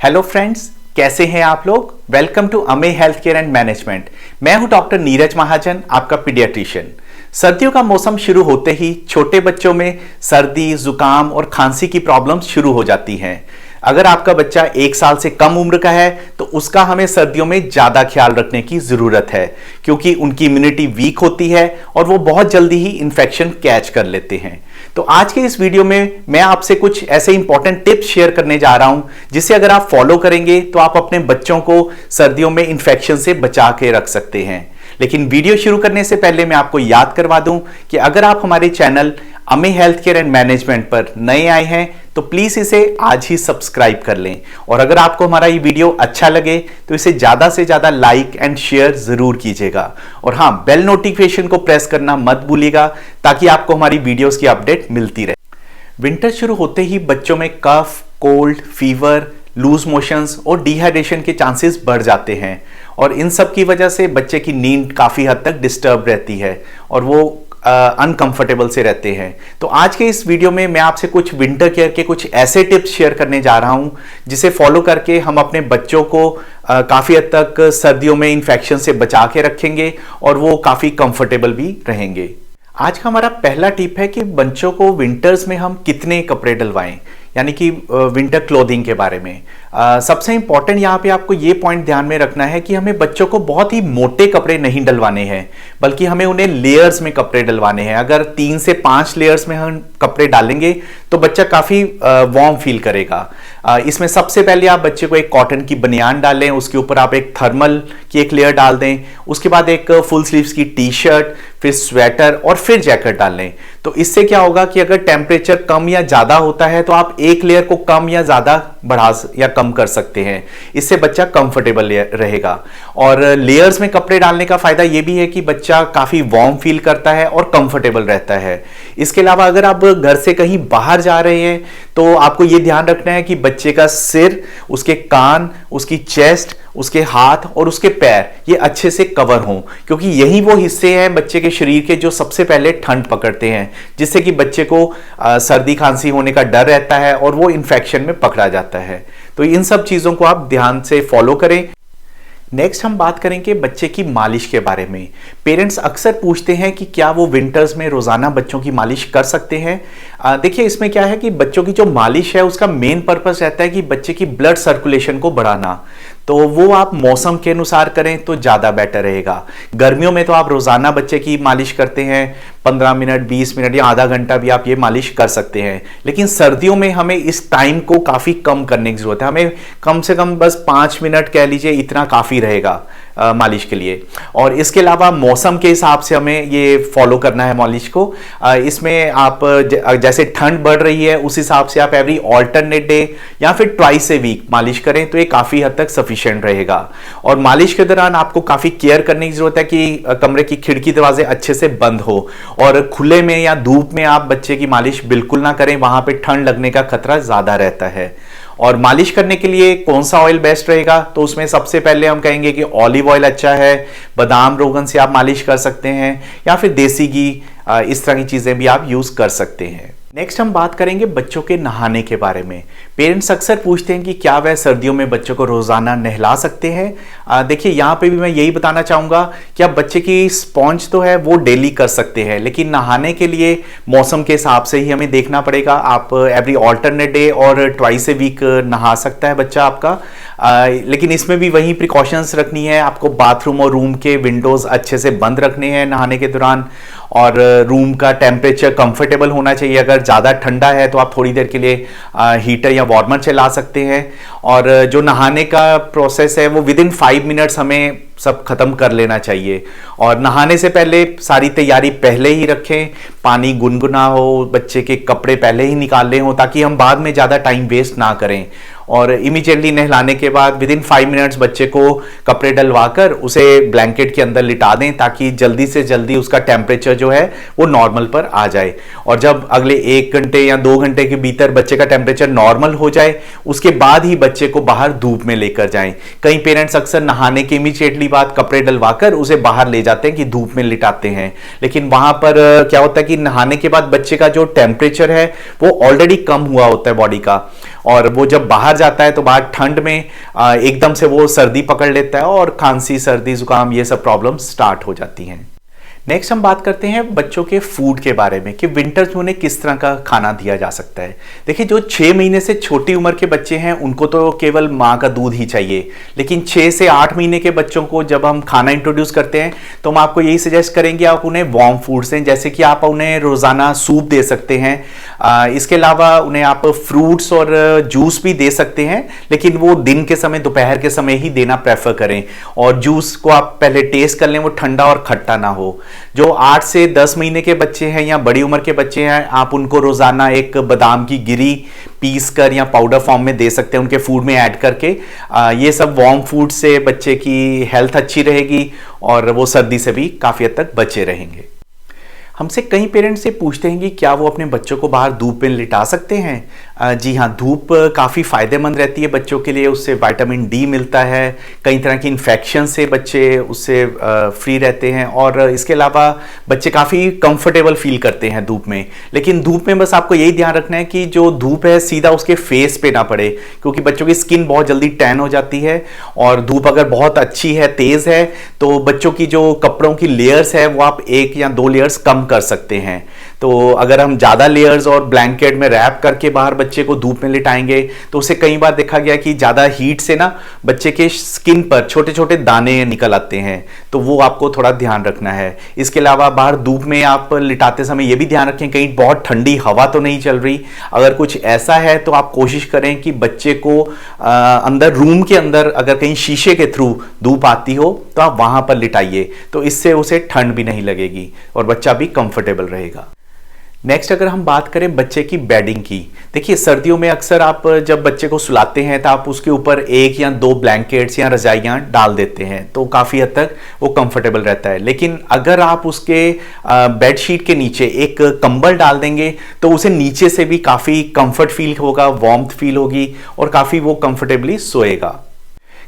Hello friends, कैसे हैं आप लोग। वेलकम टू अमे हेल्थ केयर एंड मैनेजमेंट। मैं हूं डॉक्टर नीरज महाजन, आपका पीडियाट्रिशियन। सर्दियों का मौसम शुरू होते ही छोटे बच्चों में सर्दी, जुकाम और खांसी की प्रॉब्लम्स शुरू हो जाती हैं। अगर आपका बच्चा 1 साल से कम उम्र का है तो उसका हमें सर्दियों में ज़्यादा ख्याल रखने की ज़रूरत है, क्योंकि उनकी इम्यूनिटी वीक होती है और वो बहुत जल्दी ही इन्फेक्शन कैच कर लेते हैं। तो आज के इस वीडियो में मैं आपसे कुछ ऐसे इंपॉर्टेंट टिप्स शेयर करने जा रहा हूं, जिसे अगर आप फॉलो करेंगे तो आप अपने बच्चों को सर्दियों में इन्फेक्शन से बचा के रख सकते हैं। लेकिन वीडियो शुरू करने से पहले मैं आपको याद करवा दूं कि अगर आप हमारे चैनल अमे हेल्थ केयर एंड मैनेजमेंट पर नए आए हैं तो प्लीज इसे आज ही सब्सक्राइब कर लें, और अगर आपको हमारा ये वीडियो अच्छा लगे तो इसे ज्यादा से ज्यादा लाइक एंड शेयर जरूर कीजिएगा। और हाँ, बेल नोटिफिकेशन को प्रेस करना मत भूलिएगा ताकि आपको हमारी वीडियोस की अपडेट मिलती रहे। विंटर शुरू होते ही बच्चों में कफ, कोल्ड, फीवर, लूज मोशंस और डिहाइड्रेशन के चांसेस बढ़ जाते हैं, और इन सब की वजह से बच्चे की नींद काफ़ी हद तक डिस्टर्ब रहती है और वो अनकंफर्टेबल से रहते हैं। तो आज के इस वीडियो में मैं आपसे कुछ विंटर केयर के कुछ ऐसे टिप्स शेयर करने जा रहा हूं, जिसे फॉलो करके हम अपने बच्चों को काफ़ी हद तक सर्दियों में इन्फेक्शन से बचा के रखेंगे और वो काफ़ी कंफर्टेबल भी रहेंगे। आज का हमारा पहला टिप है कि बच्चों को विंटर्स में हम कितने कपड़े डलवाएं, यानी कि विंटर क्लोथिंग के बारे में। सबसे इंपॉर्टेंट यहाँ पे आपको ये पॉइंट ध्यान में रखना है कि हमें बच्चों को बहुत ही मोटे कपड़े नहीं डलवाने हैं, बल्कि हमें उन्हें लेयर्स में कपड़े डलवाने हैं। अगर 3 से 5 लेयर्स में हम कपड़े डालेंगे तो बच्चा काफ़ी वार्म फील करेगा। इसमें सबसे पहले आप बच्चे को एक कॉटन की बनियान डालें, उसके ऊपर आप एक थर्मल की एक लेयर डाल दें, उसके बाद एक फुल स्लीव्स की टी शर्ट, फिर स्वेटर और फिर जैकेट डाल लें। तो इससे क्या होगा कि अगर टेम्परेचर कम या ज़्यादा होता है तो आप एक लेयर को कम या ज़्यादा बढ़ा या कम कर सकते हैं। इससे बच्चा कंफर्टेबल रहेगा। और लेयर्स में कपड़े डालने का फायदा यह भी है कि बच्चा काफ़ी वार्म फील करता है और कंफर्टेबल रहता है। इसके अलावा अगर आप घर से कहीं बाहर जा रहे हैं तो आपको यह ध्यान रखना है कि बच्चे का सिर, उसके कान, उसकी चेस्ट, उसके हाथ और उसके पैर ये अच्छे से कवर हों, क्योंकि यही वो हिस्से हैं बच्चे के शरीर के जो सबसे पहले ठंड पकड़ते हैं, जिससे कि बच्चे को सर्दी खांसी होने का डर रहता है और वो इन्फेक्शन में पकड़ा जाता है। तो इन सब चीज़ों को आप ध्यान से फॉलो करें। नेक्स्ट हम बात करेंगे बच्चे की मालिश के बारे में। पेरेंट्स अक्सर पूछते हैं कि क्या वो विंटर्स में रोज़ाना बच्चों की मालिश कर सकते हैं। देखिए, इसमें क्या है कि बच्चों की जो मालिश है उसका मेन पर्पस रहता है कि बच्चे की ब्लड सर्कुलेशन को बढ़ाना। तो वो आप मौसम के अनुसार करें तो ज़्यादा बेटर रहेगा। गर्मियों में तो आप रोज़ाना बच्चे की मालिश करते हैं, 15 मिनट, 20 मिनट या आधा घंटा भी आप ये मालिश कर सकते हैं। लेकिन सर्दियों में हमें इस टाइम को काफ़ी कम करने की ज़रूरत है। हमें कम से कम बस 5 मिनट कह लीजिए, इतना काफ़ी रहेगा मालिश के लिए। और इसके अलावा मौसम के हिसाब से हमें ये फॉलो करना है मालिश को। इसमें आप जैसे ठंड बढ़ रही है उस हिसाब से आप एवरी ऑल्टरनेट डे या फिर ट्वाइस ए वीक मालिश करें तो ये काफ़ी हद तक सफिशिएंट रहेगा। और मालिश के दौरान आपको काफ़ी केयर करने की ज़रूरत है कि कमरे की खिड़की दरवाजे अच्छे से बंद हो, और खुले में या धूप में आप बच्चे की मालिश बिल्कुल ना करें, वहाँ पे ठंड लगने का खतरा ज़्यादा रहता है। और मालिश करने के लिए कौन सा ऑयल बेस्ट रहेगा, तो उसमें सबसे पहले हम कहेंगे कि ऑलिव ऑयल अच्छा है। बादाम रोगन से आप मालिश कर सकते हैं, या फिर देसी घी, इस तरह की चीज़ें भी आप यूज़ कर सकते हैं। नेक्स्ट हम बात करेंगे बच्चों के नहाने के बारे में। पेरेंट्स अक्सर पूछते हैं कि क्या वह सर्दियों में बच्चों को रोज़ाना नहला सकते हैं। देखिए, यहाँ पे भी मैं यही बताना चाहूँगा कि आप बच्चे की स्पॉन्ज तो है वो डेली कर सकते हैं, लेकिन नहाने के लिए मौसम के हिसाब से ही हमें देखना पड़ेगा। आप एवरी ऑल्टरनेट डे और ट्वाइस ए वीक नहा सकता है बच्चा आपका। लेकिन इसमें भी वही प्रिकॉशंस रखनी है। आपको बाथरूम और रूम के विंडोज़ अच्छे से बंद रखने हैं नहाने के दौरान, और रूम का टेम्परेचर कंफर्टेबल होना चाहिए। अगर ज़्यादा ठंडा है तो आप थोड़ी देर के लिए हीटर या वार्मर चला सकते हैं। और जो नहाने का प्रोसेस है वो विदिन 5 मिनट्स हमें सब खत्म कर लेना चाहिए। और नहाने से पहले सारी तैयारी पहले ही रखें, पानी गुनगुना हो, बच्चे के कपड़े पहले ही निकाले हों, ताकि हम बाद में ज़्यादा टाइम वेस्ट ना करें। और इमीडिएटली नहलाने के बाद विदिन 5 मिनट्स बच्चे को कपड़े डलवाकर उसे ब्लैंकेट के अंदर लिटा दें, ताकि जल्दी से जल्दी उसका टेम्परेचर जो है वो नॉर्मल पर आ जाए। और जब अगले 1 घंटे या 2 घंटे के भीतर बच्चे का टेम्परेचर नॉर्मल हो जाए, उसके बाद ही बच्चे को बाहर धूप में लेकर जाएं। कई पेरेंट्स अक्सर नहाने के इमीडिएटली ठंडी बात कपड़े डलवाकर उसे बाहर ले जाते हैं कि धूप में लिटाते हैं। लेकिन वहां पर क्या होता है कि नहाने के बाद बच्चे का जो टेम्परेचर है वो ऑलरेडी कम हुआ होता है बॉडी का, और वो जब बाहर जाता है तो बाहर ठंड में एकदम से वो सर्दी पकड़ लेता है और खांसी सर्दी जुकाम ये सब प्रॉब्लम स्टार्ट हो जाती हैं। नेक्स्ट हम बात करते हैं बच्चों के फूड के बारे में कि विंटर्स में उन्हें किस तरह का खाना दिया जा सकता है। देखिए, जो 6 महीने से छोटी उम्र के बच्चे हैं उनको तो केवल माँ का दूध ही चाहिए, लेकिन 6 से 8 महीने के बच्चों को जब हम खाना इंट्रोड्यूस करते हैं तो हम आपको यही सजेस्ट करेंगे आप उन्हें वार्म फूड्स दें, जैसे कि आप उन्हें रोज़ाना सूप दे सकते हैं। इसके अलावा उन्हें आप फ्रूट्स और जूस भी दे सकते हैं, लेकिन वो दिन के समय दोपहर के समय ही देना प्रेफर करें, और जूस को आप पहले टेस्ट कर लें, वो ठंडा और खट्टा ना हो। जो 8 से 10 महीने के बच्चे हैं या बड़ी उम्र के बच्चे हैं, आप उनको रोजाना एक बादाम की गिरी पीस कर या पाउडर फॉर्म में दे सकते हैं उनके फूड में ऐड करके। ये सब वार्म फूड से बच्चे की हेल्थ अच्छी रहेगी और वो सर्दी से भी काफी हद तक बचे रहेंगे। हमसे कई पेरेंट्स से पूछते हैं कि क्या वो अपने बच्चों को बाहर धूप में लिटा सकते हैं। जी हाँ, धूप काफ़ी फ़ायदेमंद रहती है बच्चों के लिए, उससे विटामिन डी मिलता है, कई तरह की इन्फेक्शन से बच्चे उससे फ्री रहते हैं, और इसके अलावा बच्चे काफ़ी कंफर्टेबल फील करते हैं धूप में। लेकिन धूप में बस आपको यही ध्यान रखना है कि जो धूप है सीधा उसके फेस पे ना पड़े, क्योंकि बच्चों की स्किन बहुत जल्दी टैन हो जाती है, और धूप अगर बहुत अच्छी है, तेज़ है, तो बच्चों की जो कपड़ों की लेयर्स है वो आप 1 या 2 लेयर्स कम कर सकते हैं। तो अगर हम ज़्यादा लेयर्स और ब्लैंकेट में रैप करके बाहर बच्चे को धूप में लिटाएंगे तो उसे कई बार देखा गया कि ज़्यादा हीट से ना बच्चे के स्किन पर छोटे छोटे दाने निकल आते हैं, तो वो आपको थोड़ा ध्यान रखना है। इसके अलावा बाहर धूप में आप लिटाते समय ये भी ध्यान रखें कहीं बहुत ठंडी हवा तो नहीं चल रही। अगर कुछ ऐसा है तो आप कोशिश करें कि बच्चे को अंदर रूम के अंदर अगर कहीं शीशे के थ्रू धूप आती हो तो आप वहां पर लिटाइए, तो इससे उसे ठंड भी नहीं लगेगी और बच्चा भी कंफर्टेबल रहेगा। नेक्स्ट अगर हम बात करें बच्चे की बेडिंग की, देखिए सर्दियों में अक्सर आप जब बच्चे को सुलाते हैं तो आप उसके ऊपर 1 या 2 ब्लैंकेट्स या रजाइयाँ डाल देते हैं, तो काफ़ी हद तक वो कंफर्टेबल रहता है। लेकिन अगर आप उसके बेडशीट के नीचे एक कंबल डाल देंगे तो उसे नीचे से भी काफ़ी कंफर्ट फील होगा, वार्मथ फील होगी और काफ़ी वो कंफर्टेबली सोएगा।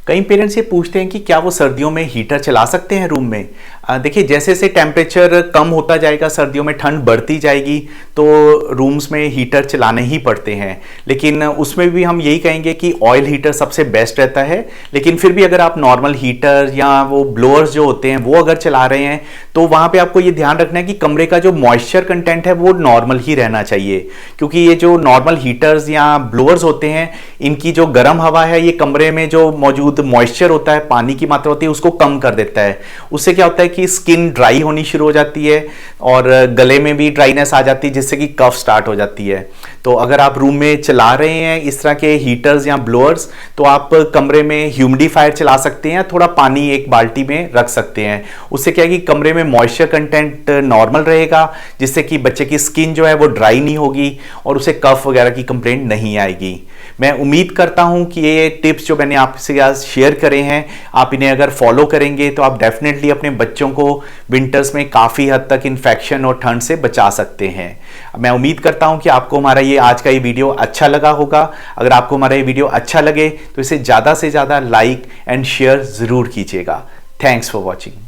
कई पेरेंट्स ये पूछते हैं कि क्या वो सर्दियों में हीटर चला सकते हैं रूम में। देखिए, जैसे जैसे टेम्परेचर कम होता जाएगा, सर्दियों में ठंड बढ़ती जाएगी, तो रूम्स में हीटर चलाने ही पड़ते हैं। लेकिन उसमें भी हम यही कहेंगे कि ऑयल हीटर सबसे बेस्ट रहता है। लेकिन फिर भी अगर आप नॉर्मल हीटर या वो ब्लोअर्स जो होते हैं वो अगर चला रहे हैं तो वहाँ पे आपको ये ध्यान रखना है कि कमरे का जो मॉइस्चर कंटेंट है वो नॉर्मल ही रहना चाहिए, क्योंकि ये जो नॉर्मल हीटर्स या ब्लोअर्स होते हैं इनकी जो गर्म हवा है ये कमरे में जो मौजूद मॉइस्चर होता है, पानी की मात्रा होती है, उसको कम कर देता है। उससे क्या होता है कि स्किन ड्राई होनी शुरू हो जाती है और गले में भी ड्राइनेस आ जाती है, जिससे कि कफ स्टार्ट हो जाती है। तो अगर आप रूम में चला रहे हैं इस तरह के हीटर्स या ब्लोअर्स तो आप कमरे में ह्यूमिडिफायर चला सकते हैं, थोड़ा पानी एक बाल्टी में रख सकते हैं। उससे क्या है कि कमरे में मॉइस्चर कंटेंट नॉर्मल रहेगा, जिससे कि बच्चे की स्किन जो है वो ड्राई नहीं होगी और उसे कफ वगैरह की कंप्लेंट नहीं आएगी। मैं उम्मीद करता हूं कि ये टिप्स जो मैंने आपसे आज शेयर करे हैं आप इन्हें अगर फॉलो करेंगे तो आप डेफिनेटली अपने बच्चों को विंटर्स में काफ़ी हद तक इन्फेक्शन और ठंड से बचा सकते हैं। मैं उम्मीद करता हूं कि आपको हमारा ये आज का ये वीडियो अच्छा लगा होगा। अगर आपको हमारा ये वीडियो अच्छा लगे तो इसे ज़्यादा से ज़्यादा लाइक एंड शेयर ज़रूर कीजिएगा। Thanks for watching.